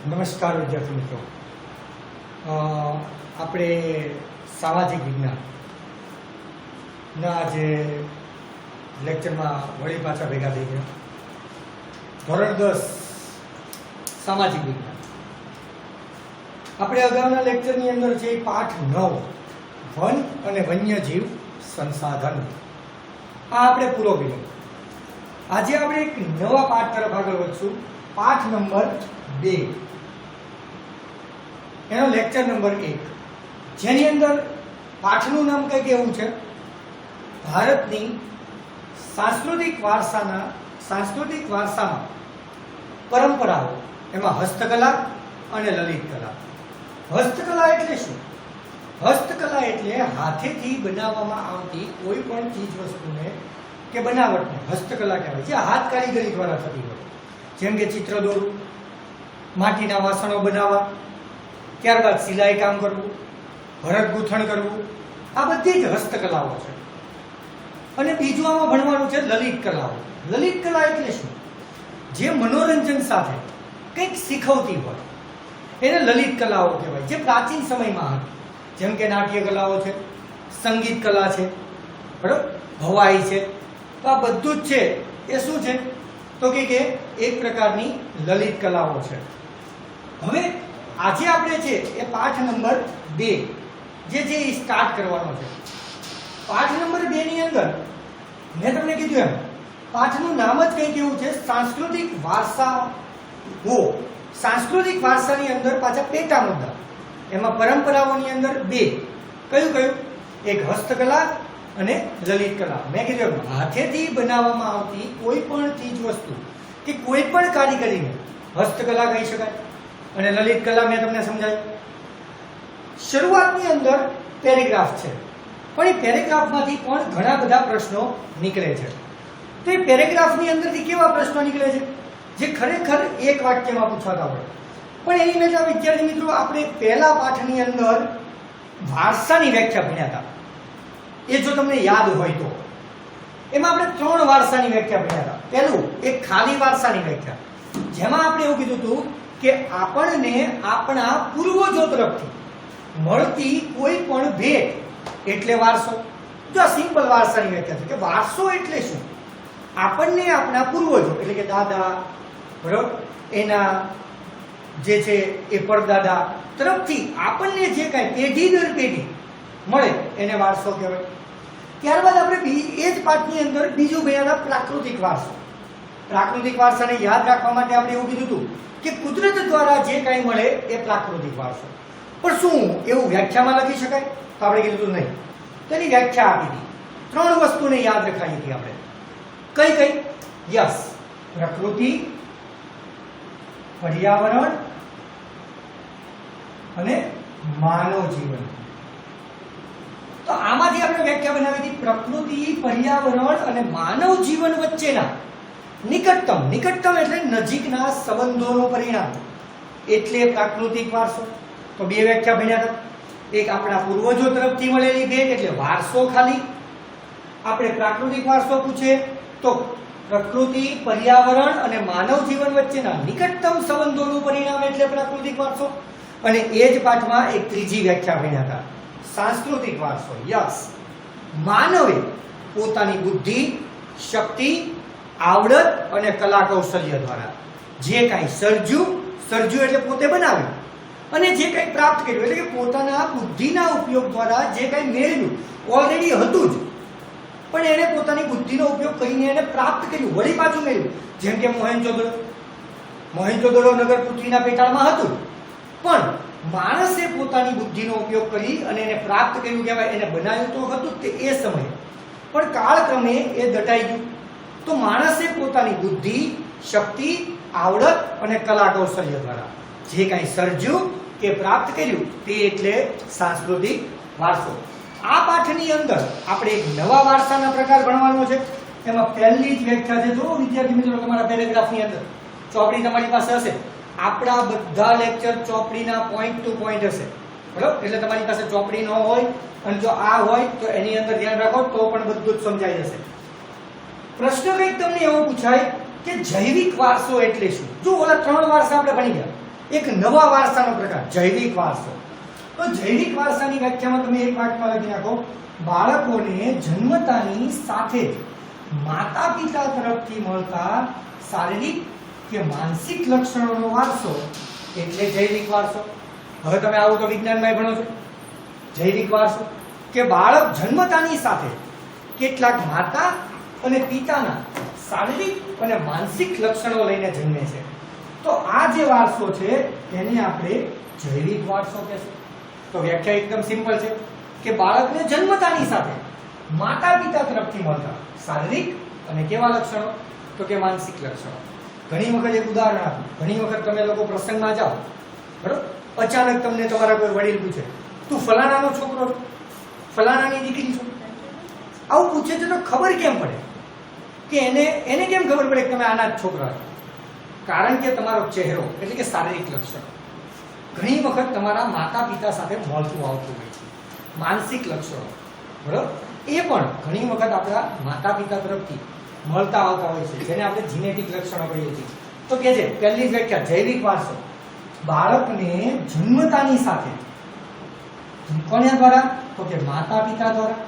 નમસ્કાર વિદ્યાર્થી મિત્રો. આપણે સામાજિક વિજ્ઞાનના આજે લેક્ચરમાં વળી પાછા ભેગા થઈ ગયા. ધોરણ 10 સામાજિક વિજ્ઞાન. આપણે અગાઉના લેક્ચરની અંદર છે પાઠ 9 વન અને વન્યજીવ સંસાધન આ આપણે પૂરો કર્યો. આજે આપણે એક નવા પાઠ તરફ આગળ વધશું. પાઠ નંબર 2 એનો લેક્ચર નંબર 1 જેની અંદર પાઠનું નામ કંઈક એવું છે ભારતની સાંસ્કૃતિક વારસામાં પરંપરાઓ, એમાં હસ્તકલા અને લલિત કલા. હસ્તકલા એટલે શું? હસ્તકલા એટલે હાથેથી બનાવવામાં આવતી કોઈ પણ ચીજ વસ્તુને કે બનાવટને હસ્તકલા કહેવાય, જે હાથ કારીગરી દ્વારા થતી હોય. જેમ કે ચિત્ર દોરવું, માટીના વાસણો બનાવવા, ત્યારબાદ સિલાઈ કામ કરવું, ભરત ગૂંથણ કરવું, આ બધી જ હસ્તકલાઓ છે. અને બીજું આમાં ભણવાનું છે લલિત કલાઓ. લલિત કલા એટલે શું? જે મનોરંજન સાથે કંઈક શીખવતી હોય એને લલિત કલાઓ કહેવાય, જે પ્રાચીન સમયમાં હતી. જેમ કે નાટ્ય કલાઓ છે, સંગીત કલા છે, બરાબર, ભવાઈ છે. તો આ બધું જ છે એ શું છે તો કે એક પ્રકારની લલિત કલાઓ છે. હવે આજે આપણે છે એ પાઠ નંબર 2 જે છે એ સ્ટાર્ટ કરવાનો છે. પાઠ નંબર 2 ની અંદર મેં તમને કીધું એમ પાઠનું નામ જ કંઈક એવું છે સાંસ્કૃતિક વારસાઓ. સાંસ્કૃતિક વારસાની અંદર પાછા પેટા મુદ્દા, એમાં પરંપરાઓની અંદર 2. કયું કયું? એક હસ્તકલા અને લલિત કલા. મેં કીધું હાથેથી બનાવવામાં આવતી કોઈ પણ ચીજ વસ્તુ કે કોઈ પણ કારીગરીને હસ્તકલા કહી શકાય. અને લલિત કલા મેં તમને સમજાવી. શરૂઆતની અંદર પેરેગ્રાફ છે, પણ એ પેરેગ્રાફમાંથી પણ ઘણા બધા પ્રશ્નો નીકળે છે. તો એ પેરેગ્રાફની અંદરથી કેવા પ્રશ્નો નીકળે છે જે ખરેખર એક વાક્યમાં પૂછાતા હોય. પણ એની મેં વિદ્યાર્થી મિત્રો આપણે પહેલા પાઠની અંદર વારસાની વ્યાખ્યા ભણ્યા હતા. એ જો તમને યાદ હોય તો એમાં આપણે 3 વારસાની વ્યાખ્યા ભણ્યા હતા. પહેલું એક ખાલી વારસાની વ્યાખ્યા, જેમાં આપણે એવું કીધું હતું કે આપણને આપણા પૂર્વજો તરફથી મળતી કોઈ પણ ભેટ એટલે વારસો. જો આ સિમ્પલ વારસાની વ્યાખ્યા છે કે વારસો એટલે શું? આપણને આપણા પૂર્વજો એટલે કે દાદા, બરાબર, એના જે છે એ પરદાદા તરફથી આપણને જે કાંઈ પેઢી દર પેઢી મળે એને વારસો કહેવાય. ત્યારબાદ આપણે એ જ પાઠની અંદર બીજું ભણ્યા પ્રાકૃતિક વારસો. પ્રાકૃતિક વારસાને યાદ રાખવા માટે આપણે એવું કીધું હતું કે કુદરત દ્વારા જે કાંઈ મળે એ પ્રાકૃતિક વારસો. પણ શું એવું વ્યાખ્યામાં લખી શકાય? તો આપણે કીધું હતું નહીં. તેની વ્યાખ્યા આપી હતી. 3 વસ્તુને યાદ રખાઈ હતી આપણે. કઈ કઈ? યસ, પ્રકૃતિ, પર્યાવરણ અને માનવ જીવન. તો આમાંથી આપણે વ્યાખ્યા બનાવી હતી પ્રકૃતિ, પર્યાવરણ અને માનવ જીવન વચ્ચેના નિકટતમ એટલે નજીકના સંબંધોનું પરિણામ એટલે પ્રાકૃતિક વારસો. તો 2 વ્યાખ્યા ભણ્યા હતા. એક આપણા પૂર્વજો તરફથી મળેલી ભેટ એટલે વારસો ખાલી. આપણે પ્રાકૃતિક વારસો પૂછે તો પ્રકૃતિ, પર્યાવરણ અને માનવ જીવન વચ્ચેના નિકટતમ સંબંધોનું પરિણામ એટલે પ્રાકૃતિક વારસો. અને એ જ પાઠમાં એક ત્રીજી વ્યાખ્યા ભણ્યા હતા સાંસ્કૃતિક વારસો. યસ, માનવે પોતાની બુદ્ધિ, શક્તિ, આવડત અને કલા કૌશલ્ય દ્વારા જે કાંઈ સર્જ્યું એટલે પોતે બનાવ્યું, અને જે કંઈ પ્રાપ્ત કર્યું એટલે કે પોતાના બુદ્ધિના ઉપયોગ દ્વારા જે કંઈ મેળવ્યું ઓલરેડી હતું જ, પણ એને પોતાની બુદ્ધિનો ઉપયોગ કરીને એને પ્રાપ્ત કર્યું, વળી પાછું મેળવ્યું. જેમ કે મોહેન્જો-દડો નગર પૃથ્વીના પેટાળમાં હતું, પણ માણસે પોતાની બુદ્ધિનો ઉપયોગ કરી અને એને પ્રાપ્ત કર્યું કહેવાય. એને બનાવ્યું તો હતું તે એ સમયે, પણ કાળક્રમે એ દટાઈ ગયું. તો માણસે પોતાની બુદ્ધિ, શક્તિ, આવડત અને કલા કૌશલ્ય દ્વારા જે કાંઈ સર્જ્યું કે પ્રાપ્ત કર્યું તે એટલે સાંસ્કૃતિક વારસો. આ પાઠની અંદર આપણે એક નવા વારસાના પ્રકાર ભણવાનો છે. એમાં પહેલી જ વ્યાખ્યા છે, જો વિદ્યાર્થી મિત્રો તમારા પેરેગ્રાફની અંદર ચોપડી તમારી પાસે હશે. આપણા બધા લેક્ચર ચોપડીના પોઈન્ટ ટુ પોઈન્ટ હશે, બરાબર. એટલે તમારી પાસે ચોપડી ન હોય અને જો આ હોય તો એની અંદર ધ્યાન રાખો તો પણ બધું જ સમજાઈ જશે. પ્રશ્ન કંઈક તમને એવો પૂછાય કે જૈવિક વારસો એટલે શું? જો ઓલા 3 વારસા આપણે ભણી ગયા, એક નવા વારસાનો પ્રકાર જૈવિક વારસો. તો જૈવિક વારસાની વ્યાખ્યામાં તમે એક વાક્યમાં લખી નાખો, બાળકોને જન્મતાની સાથે માતા પિતા તરફથી મળતા શારીરિક કે માનસિક લક્ષણોનો વારસો એટલે જૈવિક વારસો. હવે તમે આવું તો વિજ્ઞાનમાં ભણો છો. જૈવિક વારસો કે બાળક જન્મતાની સાથે કેટલાક માતા અને પિતાના શારીરિક અને માનસિક લક્ષણો લઈને જન્મે છે. તો આ જે વારસો છે એને આપણે જૈવિક વારસો કહેશું. તો વ્યાખ્યા એકદમ સિમ્પલ છે કે બાળકને જન્મતાની સાથે માતા પિતા તરફથી મળતા શારીરિક અને કેવા લક્ષણો, તો કે માનસિક લક્ષણો. ઘણી વખત એક ઉદાહરણ આપું. ઘણી વખત તમે લોકો પ્રસંગમાં જાઓ, બરોબર, અચાનક તમને તમારા કોઈ વડીલ પૂછે, તું ફલાણાનો છોકરો, ફલાણાની દીકરી છો, આવું પૂછે છે તો ખબર કેમ પડે કે એને કેમ ખબર પડે કે તમે આના જ છોકરા છો? કારણ કે તમારો ચહેરો એટલે કે શારીરિક લક્ષણ ઘણી વખત તમારા માતા પિતા સાથે મળતું આવતું હોય છે. માનસિક લક્ષણો, બરોબર, એ પણ ઘણી વખત આપણા માતા પિતા તરફથી મળતા આવતા હોય છે, જેને આપણે જીનેટિક લક્ષણો કહીએ છીએ. તો કે છે પહેલી જ વ્યાખ્યા, જૈવિક વારસો બાળકને જન્મતાની સાથે કોના દ્વારા, તો કે માતા પિતા દ્વારા.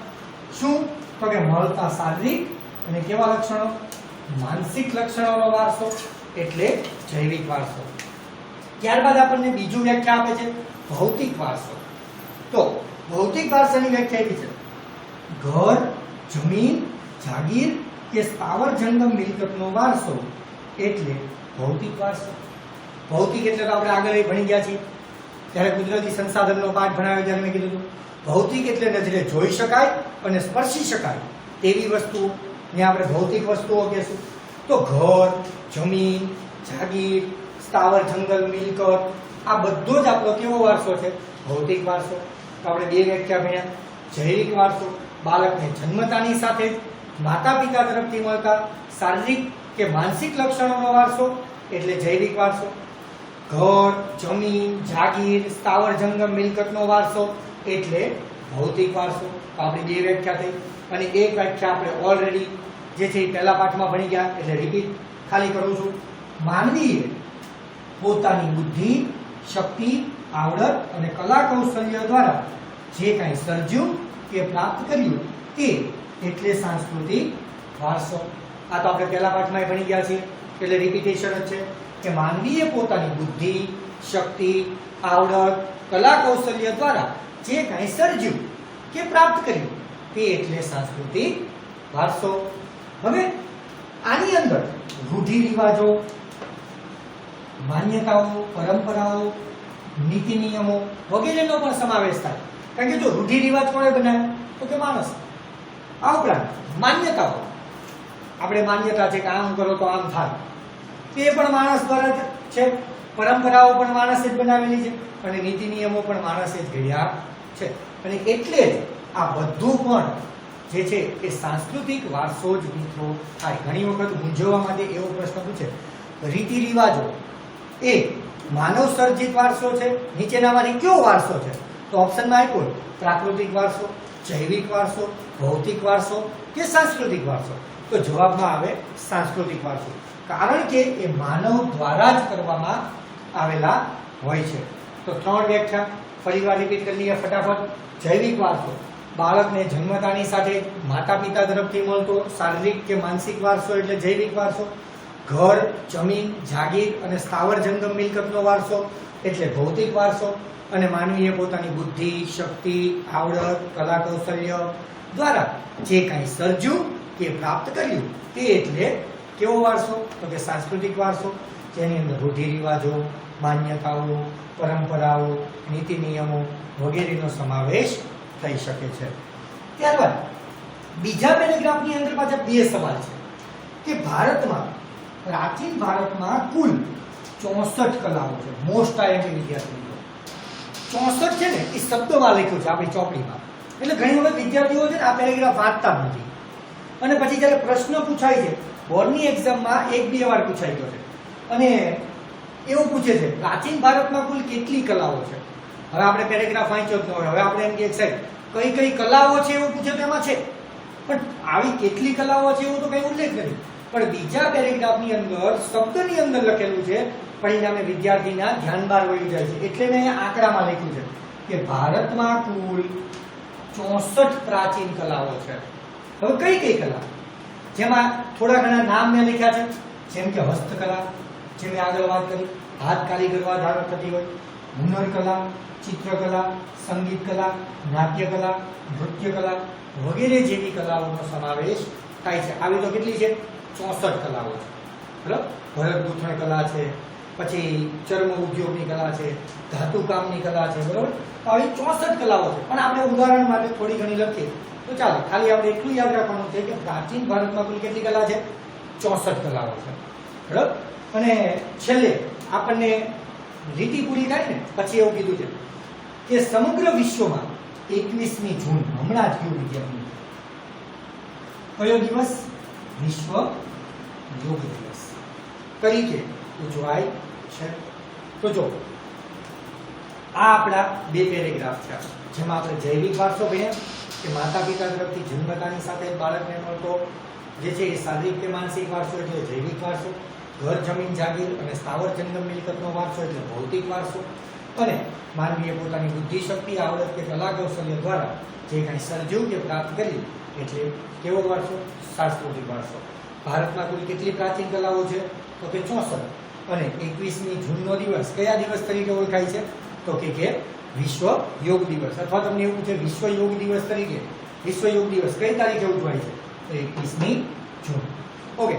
શું? તો કે મળતા શારીરિક અને કેવા લક્ષણો, માનસિક લક્ષણોનો વારસો એટલે જૈવિક વારસો. ત્યારબાદ આપણને બીજું વ્યાખ્યા આપે છે ભૌતિક વારસો. તો ભૌતિક વારસાની વ્યાખ્યા એવી છે, ઘર, જમીન, જાગીર કે સ્થાવર જંગમ મિલકતનો વારસો એટલે ભૌતિક વારસો. ભૌતિક એટલે તો આપણે આગળ ભણી ગયા છીએ, ત્યારે કુદરતી સંસાધનનો પાઠ ભણાવ્યો ત્યારે મેં કીધું હતું. ભૌતિક એટલે નજરે જોઈ શકાય અને સ્પર્શી શકાય તેવી વસ્તુઓ ને આપણે ભૌતિક વસ્તુઓ કહેશું. તો ઘર, જમીન, જાગીર, સ્થાવર જંગલ મિલકત, આ બધો જ આપણો કેવો વારસો છે? ભૌતિક વારસો. તો આપણે બે વ્યાખ્યા ભણ્યા. જૈવિક વારસો બાળકને જન્મતાની સાથે માતા પિતા તરફથી મળતા શારીરિક કે માનસિક લક્ષણોનો વારસો એટલે જૈવિક વારસો. ઘર, જમીન, જાગીર, સ્થાવર જંગમ મિલકતનો વારસો એટલે ભૌતિક વારસો. તો આપણી બે વ્યાખ્યા થઈ અને એક વ્યાખ્યા આપણે ઓલરેડી જે છે એ પહેલા પાઠમાં ભણી ગયા એટલે રિપીટ ખાલી કરું છું. માનવીએ પોતાની બુદ્ધિ, શક્તિ, આવડત અને કલા કૌશલ્ય દ્વારા જે કાંઈ સર્જ્યું કે પ્રાપ્ત કર્યું તે એટલે સાંસ્કૃતિક વારસો. આ તો આપણે પહેલા પાઠમાં ભણી ગયા છીએ એટલે રિપીટેશન જ છે કે માનવીએ પોતાની બુદ્ધિ, શક્તિ, આવડત, કલા કૌશલ્ય દ્વારા જે કાંઈ સર્જ્યું કે પ્રાપ્ત કર્યું તે એટલે સાંસ્કૃતિક વારસો. હવે આની અંદર રૂઢિ રિવાજો, માન્યતાઓ, પરંપરાઓ, નીતિ નિયમો વગેરેનો પણ સમાવેશ થાય. કારણ કે જો રૂઢિ રિવાજ કોણે બનાવે? તો કે માણસ. આ ઉપરાંત માન્યતાઓ, આપણે માન્યતા છે કે આમ કરો તો આમ થાય, તે પણ માણસ દ્વારા જ છે. પરંપરાઓ પણ માણસે જ બનાવેલી છે અને નીતિ નિયમો પણ માણસે જ ઘડ્યા છે. અને એટલે જ આ બધું પણ જે છે એ સાંસ્કૃતિક વારસો જ મિત્રો થાય. ઘણી વખત મૂંઝવવા માટે એવો પ્રશ્ન પૂછે, રીતિ રિવાજો એ માનવ સર્જિત વારસો છે, નીચેનામાંથી કયો વારસો છે? તો ઓપ્શનમાં આપ્યો પ્રાકૃતિક વારસો, જૈવિક વારસો, ભૌતિક વારસો કે સાંસ્કૃતિક વારસો. તો જવાબમાં આવે સાંસ્કૃતિક વારસો, કારણ કે એ માનવ દ્વારા જ કરવામાં આવેલા હોય છે. તો ત્રણ વ્યાખ્યા ફરીવાર રિપીટ કરી લઈએ ફટાફટ. જૈવિક વારસો બાળકને જન્મતાની સાથે માતા પિતા તરફથી મળતો શારીરિક કે માનસિક વારસો એટલે જૈવિક વારસો. ઘર, જમીન, જાગીર અને સ્થાવર જંગમ મિલકતનો વારસો એટલે ભૌતિક વારસો. અને માનવીએ પોતાની બુદ્ધિ, શક્તિ, આવડત, કલા કૌશલ્ય દ્વારા જે કાંઈ સર્જ્યું કે પ્રાપ્ત કર્યું તે એટલે કેવો વારસો? તો કે સાંસ્કૃતિક વારસો, જેની અંદર રૂઢિ રિવાજો, માન્યતાઓ, પરંપરાઓ, નીતિ નિયમો વગેરેનો સમાવેશ થઈ શકે છે. ત્યારબાદ બીજા પેરેગ્રાફની અંદર પાછા બે સવાલ છે કે ભારતમાં, પ્રાચીન ભારતમાં કુલ 64 કલાઓ છે. મોસ્ટ આઈએમપી વિદ્યાર્થી મિત્રો 64 છે ને એ શબ્દોમાં લખ્યું છે આપણી ચોપડીમાં. એટલે ઘણી વખત વિદ્યાર્થીઓ છે ને આ પેરેગ્રાફ વાંચતા જ નથી અને પછી જ્યારે પ્રશ્ન પૂછાય છે બોર્ડની એક્ઝામમાં 1-2 વાર પૂછાઈ ગયો છે અને એવું પૂછે છે પ્રાચીન ભારતમાં કુલ કેટલી કલાઓ છે? હવે આપણે પેરેગ્રાફ વાંચ્યો જ ન હોય, હવે આપણે એમ કે સાહેબ કઈ કઈ કલાઓ છે એવું પૂછે તો એમાં છે, પણ આવી કેટલી કલાઓ છે એવું તો કઈ ઉલ્લેખ નથી. પણ બીજા પેરેગ્રાફની અંદર શબ્દની અંદર લખેલું છે, પરિણામે વિદ્યાર્થીના ધ્યાન બહાર વહી જાય છે. એટલે મેં અહીંયા આંકડામાં લખ્યું છે કે ભારતમાં કુલ 64 પ્રાચીન કલાઓ છે. હવે કઈ કઈ કલા? જેમાં થોડા ઘણા નામ મેં લખ્યા છે, જેમ કે હસ્તકલા, જે મેં આગળ વાત કરી, હાથ કારીગરવા ધારણ થતી હોય, હુનર કલા, ચિત્રકલા, સંગીત કલા, નાટ્ય કલા, નૃત્ય કલા વગેરે જેવી કલાઓનો સમાવેશ થાય છે. આવી તો કેટલી છે? 64 કલાઓ છે. બરાબર? ભરત ગૂંથણ કલા છે, પછી ચર્મ ઉદ્યોગની કલા છે, ધાતુ કામની કલા છે. બરાબર? તો આવી 64 કલાઓ છે. પણ આપણે ઉદાહરણ માટે થોડી ઘણી લખીએ તો ચાલો, ખાલી આપણે એટલું યાદ રાખવાનું છે કે પ્રાચીન ભારતમાં કુલ કેટલી કલા છે? 64 કલાઓ છે. બરાબર? અને છેલ્લે આપણને લીટી પૂરી થાય ને પછી એવું કીધું છે કે સમગ્ર વિશ્વમાં 21મી જૂન હમણાં જ ગયું વિદ્યાર્થી. કયો દિવસ? વિશ્વ યોગ દિવસ તરીકે ઉજવાય છે. તો જો આ આપણા બે પેરેગ્રાફ છે, જેમાં આપણે જૈવિક વારસો ભણ્યા કે માતા પિતા તરફથી જન્મતાની સાથે બાળકને મળતો જે છે એ શારીરિક કે માનસિક વારસો એટલે જૈવિક વારસો, ઘર જમીન જાગીર અને સ્થાવર જંગમ મિલકતનો વારસો એટલે ભૌતિક વારસો, અને માનવીએ પોતાની બુદ્ધિ શક્તિ આવડત કે કલા કૌશલ્ય દ્વારા જે કાંઈ સર્જ્યું કે પ્રાપ્ત કર્યું એટલે કેવો વારસો? સાંસ્કૃતિક વારસો. ભારતમાં કુલ કેટલી પ્રાચીન કલાઓ છે? તો કે 64. અને 21મી જૂનનો દિવસ કયા દિવસ તરીકે ઓળખાય છે? તો કે વિશ્વ યોગ દિવસ. અથવા તમને એવું છે વિશ્વ યોગ દિવસ તરીકે, વિશ્વ યોગ દિવસ કઈ તારીખે ઉજવાય છે? તો 21મી જૂન. ઓકે,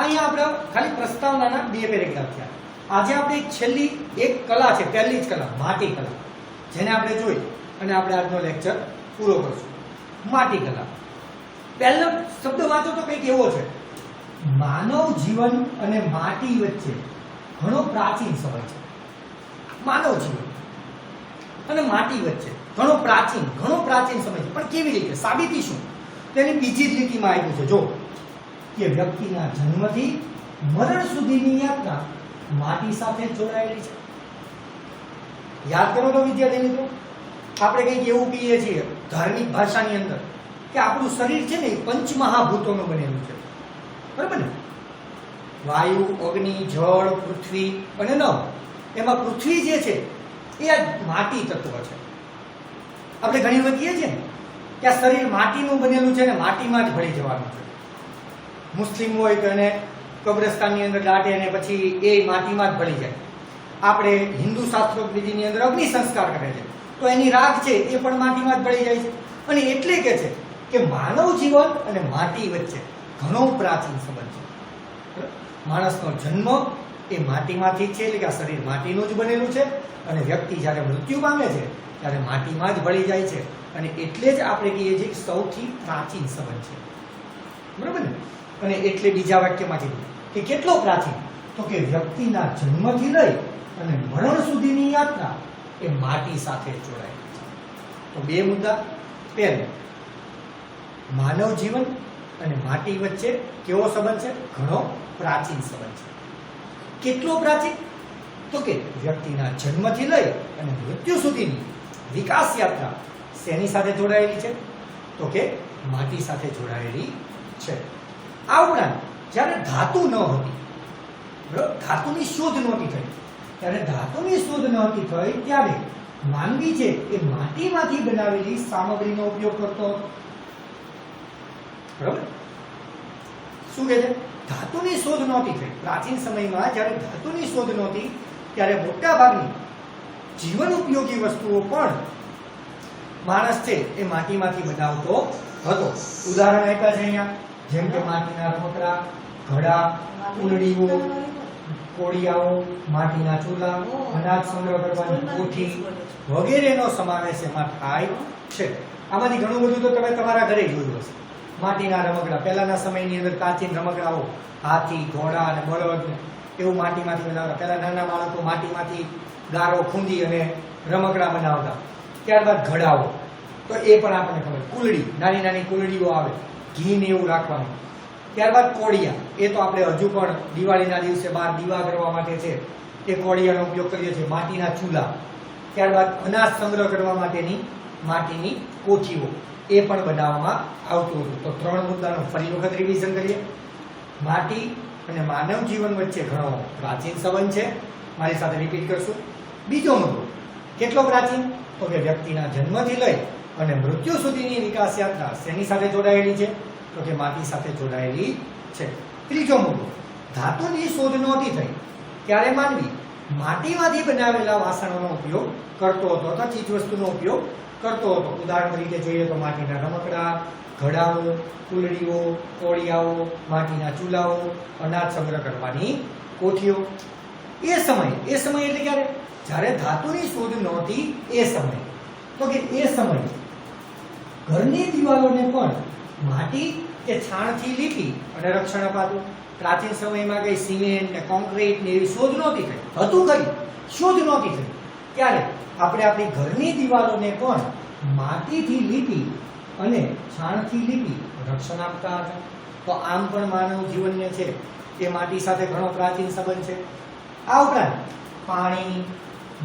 અહીંયા આપણે ખાલી પ્રસ્તાવનાના બે પેરેગ્રાફ થયા. આજે આપણે એક છેલ્લી એક કલા છે, પહેલી જ કલા માટી કલા, જેને આપણે જોઈ અને આપણે આજનો લેક્ચર પૂરો કરશું. માટી કલા. પહેલો શબ્દ વાંચો તો કંઈક એવો છે, માનવ જીવન અને માટી વચ્ચે ઘણો પ્રાચીન સંબંધ છે. માનવ જીવન અને માટી વચ્ચે ઘણો પ્રાચીન સમય છે. પણ કેવી રીતે? સાબિતી શું? તેની બીજી જ લીટીમાં આવ્યું છે. જો કે વ્યક્તિના જન્મથી મરણ સુધીની યાત્રા માટી સાથે જોડાયેલી છે. યાદ કરો તો વિદ્યાર્થી મિત્રો, આપણે કંઈક એવું કહીએ છીએ ધાર્મિક ભાષાની અંદર કે આપણું શરીર છે ને એ પંચમહાભૂતોનું બનેલું છે. બરાબર ને? વાયુ, અગ્નિ, જળ, પૃથ્વી અને નવ. એમાં પૃથ્વી જે છે એ આ માટી તત્વ છે. આપણે ઘણી વખત કહીએ છીએ કે આ શરીર માટીનું બનેલું છે ને માટીમાં જ ભળી જવાનું છે. મુસ્લિમ હોય તો એને કબ્રસ્તાનની અંદર દાટે અને પછી એ માટીમાં જ ભળી જાય. આપણે હિન્દુ શાસ્ત્રોક્ત વિધિની અંદર અગ્નિ સંસ્કાર કરે છે તો એની રાખ છે એ પણ માટીમાં જ ભળી જાય છે. અને એટલે કે છે કે માનવ જીવન અને માટી વચ્ચે ઘણો પ્રાચીન સંબંધ છે. માણસનો જન્મ એ માટીમાંથી જ છે, એટલે કે આ શરીર માટીનું જ બનેલું છે, અને વ્યક્તિ જ્યારે મૃત્યુ પામે છે ત્યારે માટીમાં જ ભળી જાય છે. અને એટલે જ આપણે કહીએ છીએ કે સૌથી પ્રાચીન સંબંધ છે. બરાબર ને? અને એટલે બીજા વાક્યમાંથી કે કેટલો પ્રાચીન? તો કે વ્યક્તિના જન્મથી લઈ અને મરણ સુધીની યાત્રા એ માટી સાથે જોડાયેલી છે. તો બે મુદ્દા. પહેલો, માનવ જીવન અને માટી વચ્ચે કેવો સંબંધ છે? ઘણો પ્રાચીન સંબંધ છે. કેટલો પ્રાચીન? તો કે વ્યક્તિના જન્મથી લઈ અને મૃત્યુ સુધીની વિકાસ યાત્રા શેની સાથે જોડાયેલી છે? તો કે માટી સાથે જોડાયેલી છે. આ ઉપરાંત જ્યારે ધાતુ ન હતી, ધાતુની શોધ નહોતી થઈ, ત્યારે ધાતુની શોધ નહોતી થઈ ત્યારે માનવી છે એ માટીમાંથી બનાવેલી સામગ્રીનો ઉપયોગ કરતો હતો. બરાબર? શું કહે છે? ધાતુની શોધ નહોતી થઈ. પ્રાચીન સમયમાં જ્યારે ધાતુની શોધ નહોતી ત્યારે મોટા ભાગની જીવન ઉપયોગી વસ્તુઓ પણ માણસ છે એ માટીમાંથી બનાવતો હતો. ઉદાહરણ આપ્યા છે અહીંયા, જેમ કે માટીના રમકડા, ઘડા, કુલડીઓ, કોડિયાઓ, માટીના ચૂલા, અનાજ સંગ્રહ કરવાની કોઠી વગેરેનો સમાવેશ એમાં થાય છે. આમાંથી ઘણું બધું તો તમે તમારા ઘરે જોયું હશે. માટીના રમકડા, પહેલાના સમયની અંદર પ્રાચીન રમકડાઓ, હાથી, ઘોડા અને બળદ એવું માટીમાંથી બનાવતા. પહેલા નાના બાળકો માટીમાંથી ગારો ખૂંદી અને રમકડા બનાવતા. ત્યારબાદ ઘડાઓ, તો એ પણ આપણને ખબર. કુલડી, નાની નાની કુલડીઓ આવે, ઘી ને એવું રાખવાનું. ત્યારબાદ કોડિયા, એ તો આપણે હજુ પણ દિવાળીના દિવસે બહાર દીવા કરવા માટે છે એ કોડિયાનો ઉપયોગ કરીએ છીએ. માટીના ચૂલા, ત્યારબાદ અનાજ સંગ્રહ કરવા માટેની માટીની કોઠીઓ એ પણ બનાવવામાં આવતું હતું. તો ત્રણ મુદ્દાનું ફરી વખત રિવિઝન કરીએ. માટી અને માનવ જીવન વચ્ચે ઘણો પ્રાચીન સંબંધ છે. મારી સાથે રિપીટ કરશું. બીજો મુદ્દો કેટલો પ્રાચીન? તો કે વ્યક્તિના જન્મથી લઈ અને મૃત્યુ સુધીની વિકાસ યાત્રા શેની સાથે જોડાયેલી છે? તો કે માટી સાથે જોડાયેલી છે. ત્રીજો મુદ્દો ધાતુની શોધ નહોતી થઈ ત્યારે માનવી માટીમાંથી બનાવેલા વાસણોનો ઉપયોગ કરતો હતો અથવા ચીજવસ્તુનો ઉપયોગ કરતો હતો. ઉદાહરણ તરીકે જોઈએ તો માટીના રમકડા, ઘડાઓ, કુલડીઓ, કોળિયાઓ, માટીના ચૂલાઓ, અનાજ સંગ્રહ કરવાની કોઠીઓ. એ સમય એટલે ક્યારે? જ્યારે ધાતુની શોધ નહોતી એ સમય. તો કે એ સમયે ઘરની દિવાલોને પણ માટી કે છાણથી લીપી અને રક્ષણ અપાતું. પ્રાચીન સમયમાં કઈ સિમેન્ટ ને કોન્ક્રીટ ને એવી શોધ નહોતી થઈ. હતું ખરી, શોધ નહોતી થઈ. ત્યારે આપણે આપણી ઘરની દિવાલોને પણ માટીથી લીપી અને છાણથી લીપી રક્ષણ આપતા હતા. તો આમ પણ માનવ જીવનને છે એ માટી સાથે ઘણો પ્રાચીન સંબંધ છે. આ ઉપરાંત પાણી,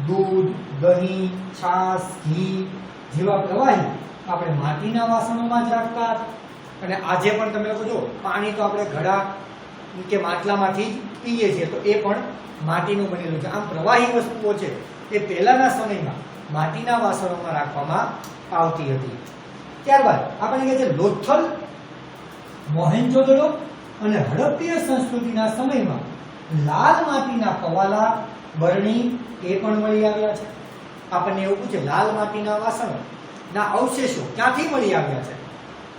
દૂધ, દહીં, છાશ, ઘી જેવા પ્રવાહી આપણે માટીના વાસણોમાં જ રાખતા હતા. અને આજે પણ તમે લોકો જો પાણી તો આપણે ઘડા કે માટલામાંથી જ પીએ છીએ, તો એ પણ માટીનું બનેલું છે. આમ પ્રવાહી વસ્તુઓ છે એ પહેલાના સમયમાં માટીના વાસણોમાં રાખવામાં આવતી હતી. ત્યારબાદ આપણે કહે છે લોથલ, મોહેન્જો-દડો અને હડપ્પીય સંસ્કૃતિના સમયમાં લાલ માટીના પવાલા, બરણી એ પણ મળી આવ્યા છે. આપણને એવું પૂછે લાલ માટીના વાસણો ના અવશેષો ક્યાંથી મળી આવ્યા છે?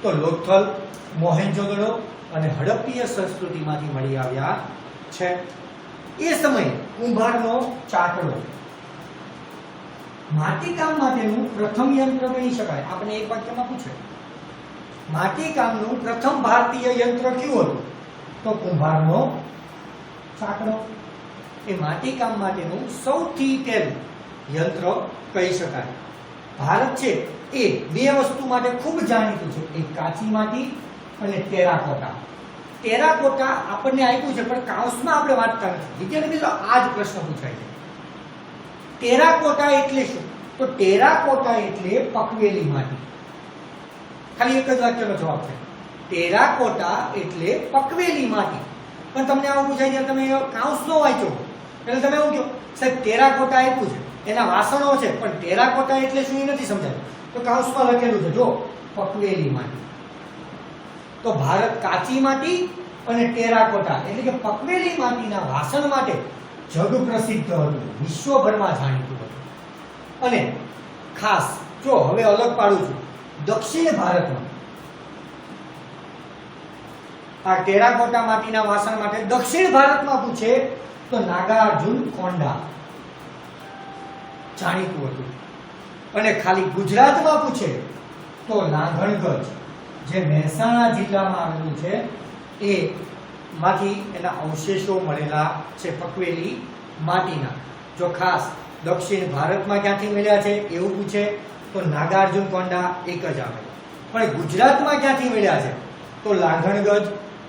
તો લોથલ, મોહેન્જો-દડો અને હડપ્પીય સંસ્કૃતિમાંથી મળી આવ્યા છે. એ સમયે કુંભારનો ચાકડો માટીકામ માટેનું પ્રથમ યંત્ર ગણી શકાય. આપણે એક વાક્યમાં પૂછે માટીકામનું પ્રથમ ભારતીય યંત્ર કયું હતું? તો કુંભારનો ચાકડો એ માટીકામ માટેનું સૌથી પહેલું યંત્ર કહી શકાય. ભારત છે એ બે વસ્તુ માટે ખૂબ જાણીતું છે, એક કાચી માટી અને ટેરાકોટા. ટેરાકોટા આપણને આપ્યું છે પણ કાઉન્સમાં આપણે વાંચતા નથી. વિદ્યાર્થી મિત્રો આ જ પ્રશ્ન પૂછાય છે. ટેરાકોટા એટલે શું? તો ટેરાકોટા એટલે પકવેલી માટી. ખાલી એક જ વાક્યનો જવાબ છે. ટેરાકોટા એટલે પકવેલી માટી. પણ તમને આવું પૂછાય છે તમે કાઉન્સ નો વાંચો એટલે તમે એવું કહો સાહેબ ટેરાકોટા આપ્યું છે, એના વાસણો છે, પણ ટેરાકોટા એટલે શું એ નથી સમજાયું. તો કાઉન્સમાં લખેલું છે જો પકવેલી માટી. તો ભારત કાચી માટી અને ટેરાકોટા એટલે કે પકવેલી માટીના વાસણ માટે જગ પ્રસિદ્ધ હતું, વિશ્વભરમાં જાણીતું હતું. અને ખાસ જો હવે અલગ પાડું છું, દક્ષિણ ભારતમાં આ ટેરાકોટા માટીના વાસણ માટે દક્ષિણ ભારતમાં પૂછે તો નાગાર્જુનકોંડા જાણીતું હતું. અને ખાલી ગુજરાતમાં પૂછે તો લાંઘણગઢ જે મહેસાણા જિલ્લામાં આવેલું છે એ માંથી એના અવશેષો મળેલા છે પકવેલી માટીના. જો ખાસ દક્ષિણ ભારતમાં ક્યાંથી મળ્યા છે એવું પૂછે તો નાગાર્જુનકોંડા એક જ આવે. પણ ગુજરાતમાં ક્યાંથી મળ્યા છે તો લાંઘણગઢ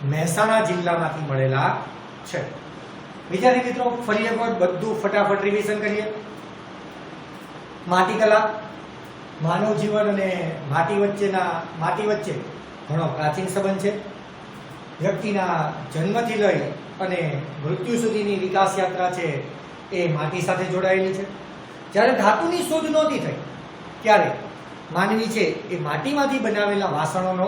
મહેસાણા જિલ્લામાંથી મળેલા છે. વિદ્યાર્થી મિત્રો ફરી એક વખત બધું ફટાફટ રિવિઝન કરીએ. માટીકલા, માનવ જીવન અને માટી વચ્ચે ઘણો પ્રાચીન સંબંધ છે. વ્યક્તિના જન્મથી લઈ અને મૃત્યુ સુધીની વિકાસ યાત્રા છે એ માટી સાથે જોડાયેલી છે. જ્યારે ધાતુની શોધ નહોતી થઈ ત્યારે માનવી છે એ માટીમાંથી બનાવેલા વાસણોનો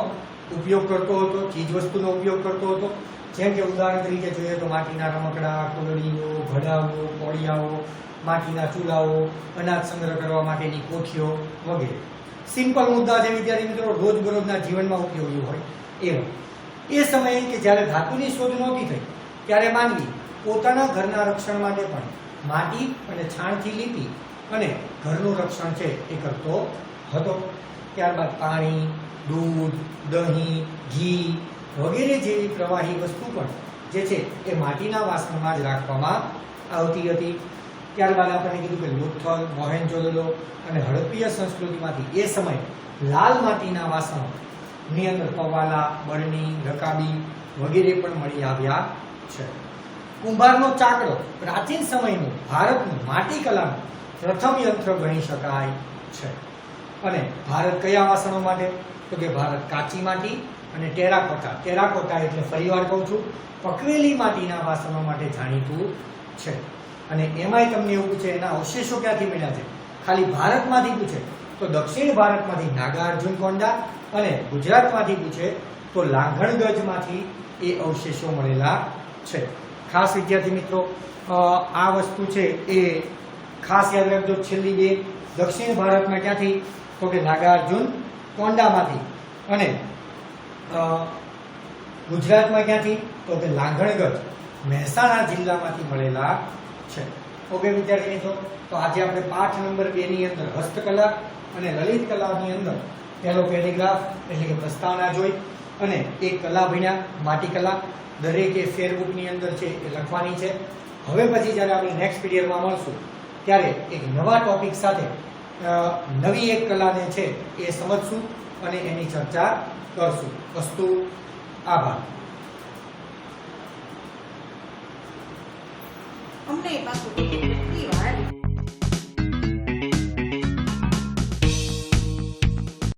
ઉપયોગ કરતો હતો, ચીજવસ્તુનો ઉપયોગ કરતો હતો. જેમ કે ઉદાહરણ તરીકે જોઈએ તો માટીના રમકડા, કુલડીઓ, ઘડાઓ, કોળિયાઓ, માટીના ચૂલાઓ, અનાજ સંગ્રહ કરવા માટેની કોઠીઓ વગેરે. સિમ્પલ મુદ્દા જે વિદ્યાર્થી મિત્રો રોજબરોજના જીવનમાં ઉપયોગી હોય એવા. એ સમયે કે જ્યારે ધાતુની શોધ નહોતી થઈ ત્યારે માનવી પોતાના ઘરના રક્ષણ માટે પણ માટી અને છાણથી લીપી અને ઘરનું રક્ષણ છે એ કરતો હતો. ત્યારબાદ પાણી, દૂધ, દહીં, ઘી વગેરે જેવી પ્રવાહી વસ્તુ પણ જે છે એ માટીના વાસણમાં જ રાખવામાં આવતી હતી. ત્યારબાદ આપણે કીધું કે લોથલ, મોહેન્જો-દડો અને હડપ્પીય સંસ્કૃતિમાંથી એ સમયે લાલ માટીના વાસણોની અંદર પવાલા, બરણી, રકાબી વગેરે પણ મળી આવ્યા છે. કુંભારનો ચાકડો પ્રાચીન સમયનું ભારતનું માટીકલાનું પ્રથમ યંત્ર ગણી શકાય છે. અને ભારત કયા વાસણો માટે? તો કે ભારત કાચી માટી અને ટેરાકોટા એટલે ફરીવાર કહું છું, પકવેલી માટીના વાસણો માટે જાણીતું છે. અને એમાંય તમને એવું પૂછે એના અવશેષો ક્યાંથી મળ્યા છે, ખાલી ભારતમાંથી પૂછે તો દક્ષિણ ભારતમાંથી નાગાર્જુનકોંડા અને ગુજરાતમાંથી પૂછે તો લાંઘણગજમાંથી એ અવશેષો મળેલા છે. ખાસ વિદ્યાર્થી મિત્રો આ વસ્તુ છે એ ખાસ યાદ રાખજો. છેલ્લી બે દક્ષિણ ભારતમાં ક્યાંથી તો કે નાગાર્જુનકોંડામાંથી અને ગુજરાતમાં ક્યાંથી તો કે લાંઘણગજ મહેસાણા જિલ્લામાંથી મળેલા છે. ઓકે વિદ્યાર્થી મિત્રો, તો આજે આપણે પાઠ નંબર 2 ની અંદર હસ્તકલા અને લલિત કલાની અંદર પહેલો પેરેગ્રાફ એટલે કે પ્રસ્તાવના જોઈ અને એક કલા ભણ્યા, માટીકલા. દરેકે ફેરબુકની અંદર છે એ લખવાની છે. હવે પછી જ્યારે આપણે નેક્સ્ટ પીરિયડમાં મળશું ત્યારે એક નવા ટોપિક સાથે નવી એક કલાને છે એ સમજશું અને એની ચર્ચા કરશું. અસ્તુ, આભાર. અમને પાછું